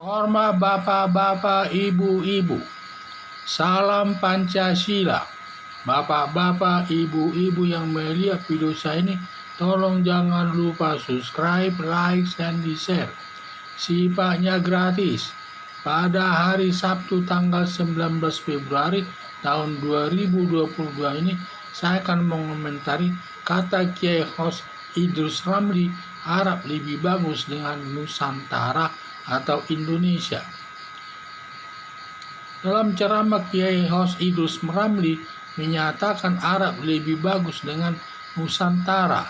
Hormat bapak-bapak, ibu-ibu, salam Pancasila. Bapak-bapak, ibu-ibu yang melihat video saya ini, tolong jangan lupa subscribe, like, dan di-share. Sifatnya gratis. Pada hari Sabtu tanggal 19 Februari tahun 2022 ini, saya akan mengomentari kata Kiai Hos Idrus Ramli, Arab lebih bagus dengan Nusantara atau Indonesia. Dalam ceramah, Kiai Hos Idrus Ramli menyatakan Arab lebih bagus dengan Nusantara.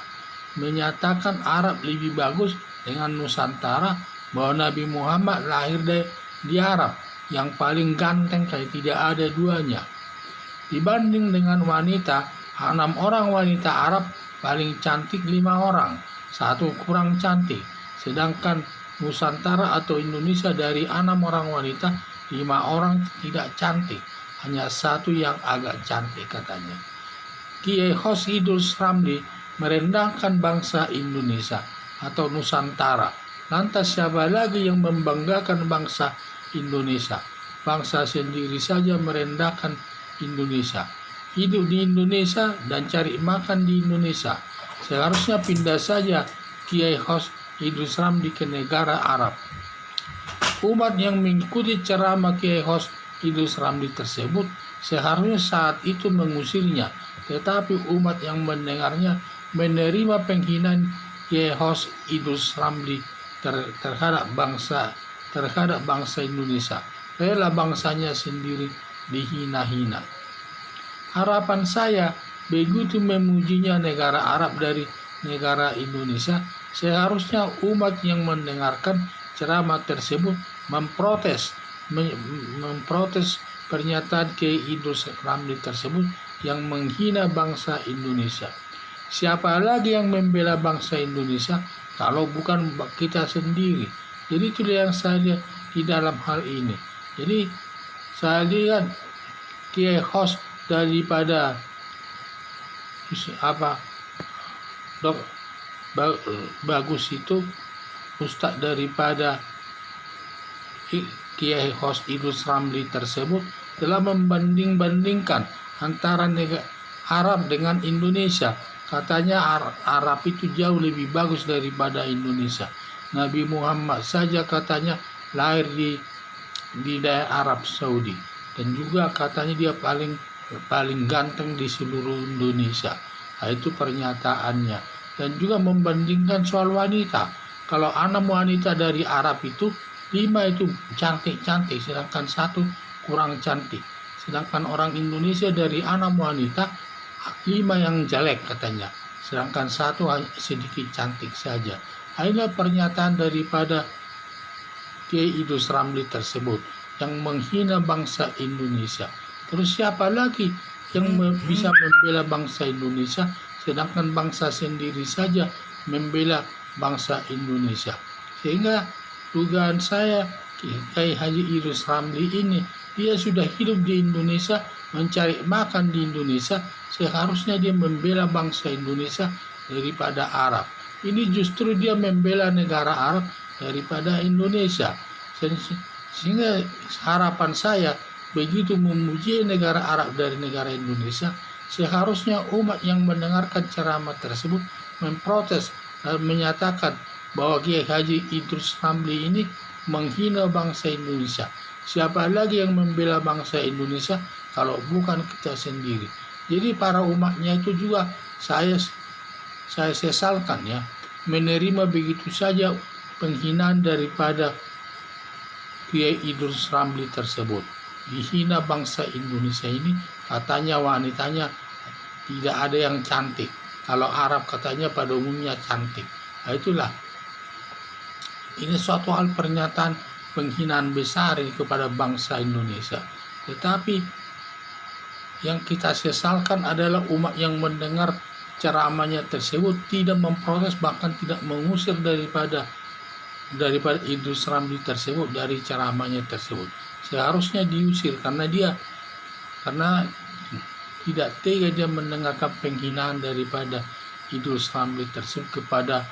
Menyatakan Arab lebih bagus dengan Nusantara, bahwa Nabi Muhammad lahir di Arab, yang paling ganteng kayak tidak ada duanya. Dibanding dengan wanita, 6 orang wanita Arab paling cantik 5 orang, 1 kurang cantik. Sedangkan Nusantara atau Indonesia dari 6 orang wanita, 5 orang tidak cantik, hanya 1 yang agak cantik katanya. Kiai Hos Idrus Ramli merendahkan bangsa Indonesia atau Nusantara. Lantas siapa lagi yang membanggakan bangsa Indonesia? Bangsa sendiri saja merendahkan Indonesia. Hidup di Indonesia dan cari makan di Indonesia. Seharusnya pindah saja Kiai Hos Idrus Ramli ke negara Arab. Umat yang mengikuti ceramah Kiai Hos Idrus Ramli tersebut seharusnya saat itu mengusirnya, tetapi umat yang mendengarnya menerima penghinaan Kiai Hos Idrus Ramli terhadap bangsa Indonesia. Rela bangsanya sendiri dihina-hina. Harapan saya, begitu memujinya negara Arab dari negara Indonesia, seharusnya umat yang mendengarkan ceramah tersebut memprotes pernyataan Kiai Idrus Ramli tersebut yang menghina bangsa Indonesia. Siapa lagi yang membela bangsa Indonesia kalau bukan kita sendiri? Jadi itu yang saya lihat di dalam hal ini. Jadi saya lihat Kiai Hos daripada bagus itu, Ustadz daripada Kiai Hos Idrus Ramli tersebut telah membanding-bandingkan antara negara Arab dengan Indonesia. Katanya Arab itu jauh lebih bagus daripada Indonesia. Nabi Muhammad saja katanya lahir di daerah Arab Saudi, dan juga katanya dia paling ganteng di seluruh Indonesia. Nah, itu pernyataannya. Dan juga membandingkan soal wanita. Kalau 6 wanita dari Arab itu, 5 itu cantik-cantik, sedangkan 1 kurang cantik. Sedangkan orang Indonesia dari 6 wanita, 5 yang jelek katanya, sedangkan 1 sedikit cantik saja. Inilah pernyataan daripada Kiai Idrus Ramli tersebut yang menghina bangsa Indonesia. Terus siapa lagi yang bisa membela bangsa Indonesia, sedangkan bangsa sendiri saja membela bangsa Indonesia? Sehingga dugaan saya, Kiai Haji Idrus Ramli ini, dia sudah hidup di Indonesia, mencari makan di Indonesia, seharusnya dia membela bangsa Indonesia daripada Arab. Ini justru dia membela negara Arab daripada Indonesia. Sehingga harapan saya, begitu memuji negara Arab dari negara Indonesia, seharusnya umat yang mendengarkan ceramah tersebut memprotes dan menyatakan bahwa Kiai Haji Idrus Ramli ini menghina bangsa Indonesia. Siapa lagi yang membela bangsa Indonesia kalau bukan kita sendiri? Jadi para umatnya itu juga saya sesalkan ya, menerima begitu saja penghinaan daripada Kiai Idrus Ramli tersebut. Dihina bangsa Indonesia ini, katanya wanitanya tidak ada yang cantik. Kalau Arab katanya pada umumnya cantik. Nah, itulah. Ini suatu hal pernyataan penghinaan besar kepada bangsa Indonesia. Tetapi yang kita sesalkan adalah umat yang mendengar ceramahnya tersebut tidak memprotes, bahkan tidak mengusir daripada Idrus Ramli tersebut dari ceramahnya tersebut. Seharusnya diusir karena tidak tega dia mendengarkan penghinaan daripada Idrus Ramli tersebut kepada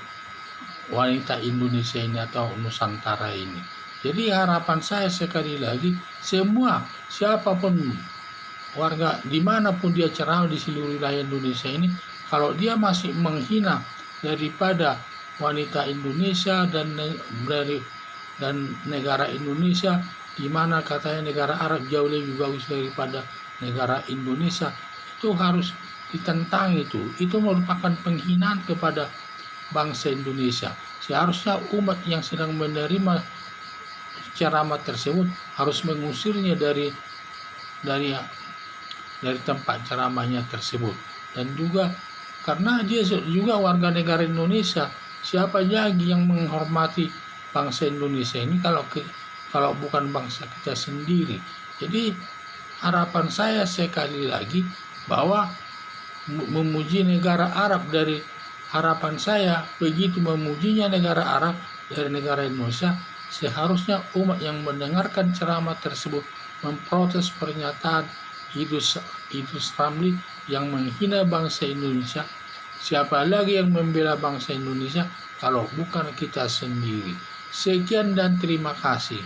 wanita Indonesia ini atau Nusantara ini. Jadi harapan saya sekali lagi, semua siapapun warga dimanapun dia ceramah di seluruh wilayah Indonesia ini, kalau dia masih menghina daripada wanita Indonesia dan negara Indonesia, di mana katanya negara Arab jauh lebih bagus daripada negara Indonesia, itu harus ditentang. Itu merupakan penghinaan kepada bangsa Indonesia. Seharusnya umat yang sedang menerima ceramah tersebut harus mengusirnya dari tempat ceramahnya tersebut. Dan juga karena dia juga warga negara Indonesia, siapa lagi yang menghormati bangsa Indonesia ini kalau bukan bangsa kita sendiri. Jadi harapan saya sekali lagi bahwa memuji negara Arab, dari harapan saya begitu memujinya negara Arab dari negara Indonesia, seharusnya umat yang mendengarkan ceramah tersebut memprotes pernyataan Idrus Ramli yang menghina bangsa Indonesia. Siapa lagi yang membela bangsa Indonesia kalau bukan kita sendiri? Sekian dan terima kasih.